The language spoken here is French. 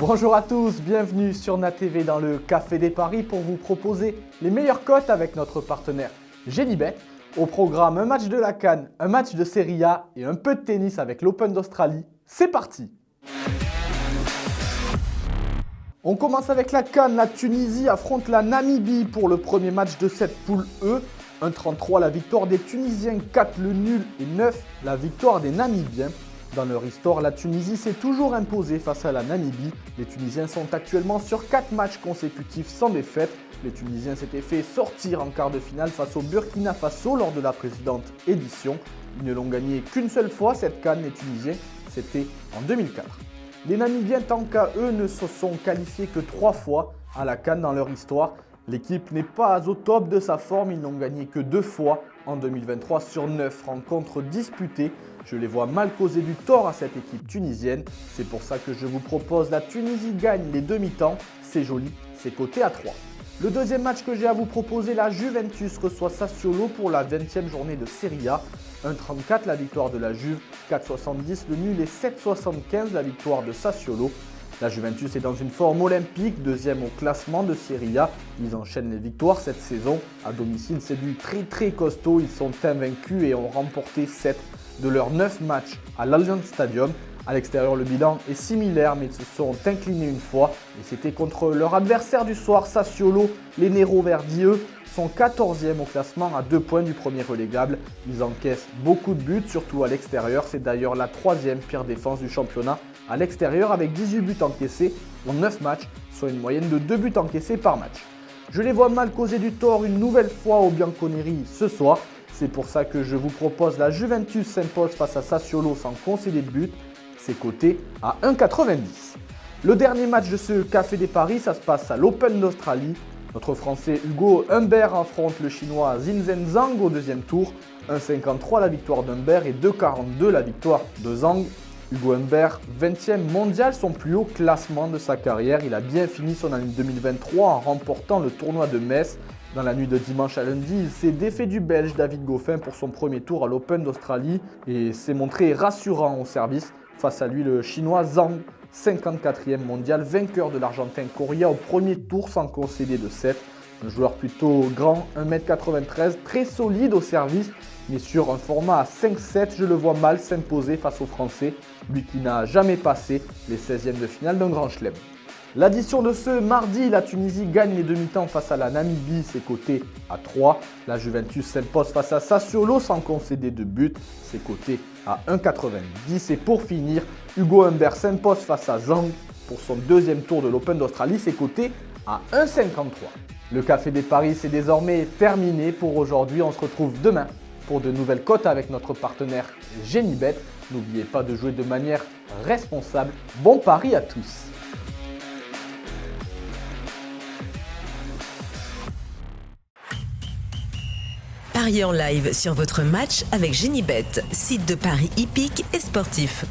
Bonjour à tous, bienvenue sur NatTV dans le Café des Paris pour vous proposer les meilleures cotes avec notre partenaire Genibet. Au programme, un match de la CAN, un match de Serie A et un peu de tennis avec l'Open d'Australie. C'est parti! On commence avec la CAN, la Tunisie affronte la Namibie pour le premier match de cette poule E. 1,33 la victoire des Tunisiens, 4 le nul et 9 la victoire des Namibiens. Dans leur histoire, la Tunisie s'est toujours imposée face à la Namibie. Les Tunisiens sont actuellement sur 4 matchs consécutifs sans défaite. Les Tunisiens s'étaient fait sortir en quart de finale face au Burkina Faso lors de la précédente édition. Ils ne l'ont gagné qu'une seule fois, cette CAN, les Tunisiens, c'était en 2004. Les Namibiens, tant qu'à eux, ne se sont qualifiés que 3 fois à la CAN dans leur histoire. L'équipe n'est pas au top de sa forme, ils n'ont gagné que 2 fois en 2023 sur 9 rencontres disputées. Je les vois mal causer du tort à cette équipe tunisienne. C'est pour ça que je vous propose la Tunisie gagne les demi-temps. C'est joli, c'est coté à 3. Le deuxième match que j'ai à vous proposer, la Juventus reçoit Sassuolo pour la 20e journée de Serie A. 1,34 la victoire de la Juve, 4,70 le nul et 7,75 la victoire de Sassuolo. La Juventus est dans une forme olympique, deuxième au classement de Serie A. Ils enchaînent les victoires cette saison. À domicile, c'est du très costaud. Ils sont invaincus et ont remporté 7 de leurs 9 matchs à l'Allianz Stadium. À l'extérieur, le bilan est similaire, mais ils se sont inclinés une fois. Et c'était contre leur adversaire du soir, Sassuolo. Les Nero-Verdi, eux, sont 14e au classement à 2 points du premier relégable. Ils encaissent beaucoup de buts, surtout à l'extérieur. C'est d'ailleurs la 3e pire défense du championnat à l'extérieur avec 18 buts encaissés en 9 matchs, soit une moyenne de 2 buts encaissés par match. Je les vois mal causer du tort une nouvelle fois au Bianconeri ce soir. C'est pour ça que je vous propose la Juventus s'impose face à Sassuolo sans concéder de but. C'est coté à 1,90. Le dernier match de ce Café des Paris, ça se passe à l'Open d'Australie. Notre Français Hugo Humbert affronte le Chinois Xinzhen Zhang au deuxième tour. 1,53 la victoire d'Humbert et 2,42 la victoire de Zhang. Hugo Humbert, 20e mondial, son plus haut classement de sa carrière. Il a bien fini son année 2023 en remportant le tournoi de Metz. Dans la nuit de dimanche à lundi, il s'est défait du Belge David Goffin pour son premier tour à l'Open d'Australie et s'est montré rassurant au service. Face à lui, le Chinois Zhang, 54e mondial, vainqueur de l'Argentin Coria au premier tour sans concéder de 7. Un joueur plutôt grand, 1m93, très solide au service, mais sur un format à 5-7, je le vois mal s'imposer face aux Français, lui qui n'a jamais passé les 16e de finale d'un grand chelem. L'addition de ce mardi, la Tunisie gagne les demi-temps face à la Namibie, c'est coté à 3. La Juventus s'impose face à Sassuolo sans concéder de but, c'est coté à 1,90. Et pour finir, Hugo Humbert s'impose face à Zhang pour son deuxième tour de l'Open d'Australie, c'est coté à 1,53. Le Café des Paris, c'est désormais terminé pour aujourd'hui. On se retrouve demain pour de nouvelles cotes avec notre partenaire Genibet. N'oubliez pas de jouer de manière responsable. Bon pari à tous! Pariez en live sur votre match avec Genibet, site de paris hippique et sportif.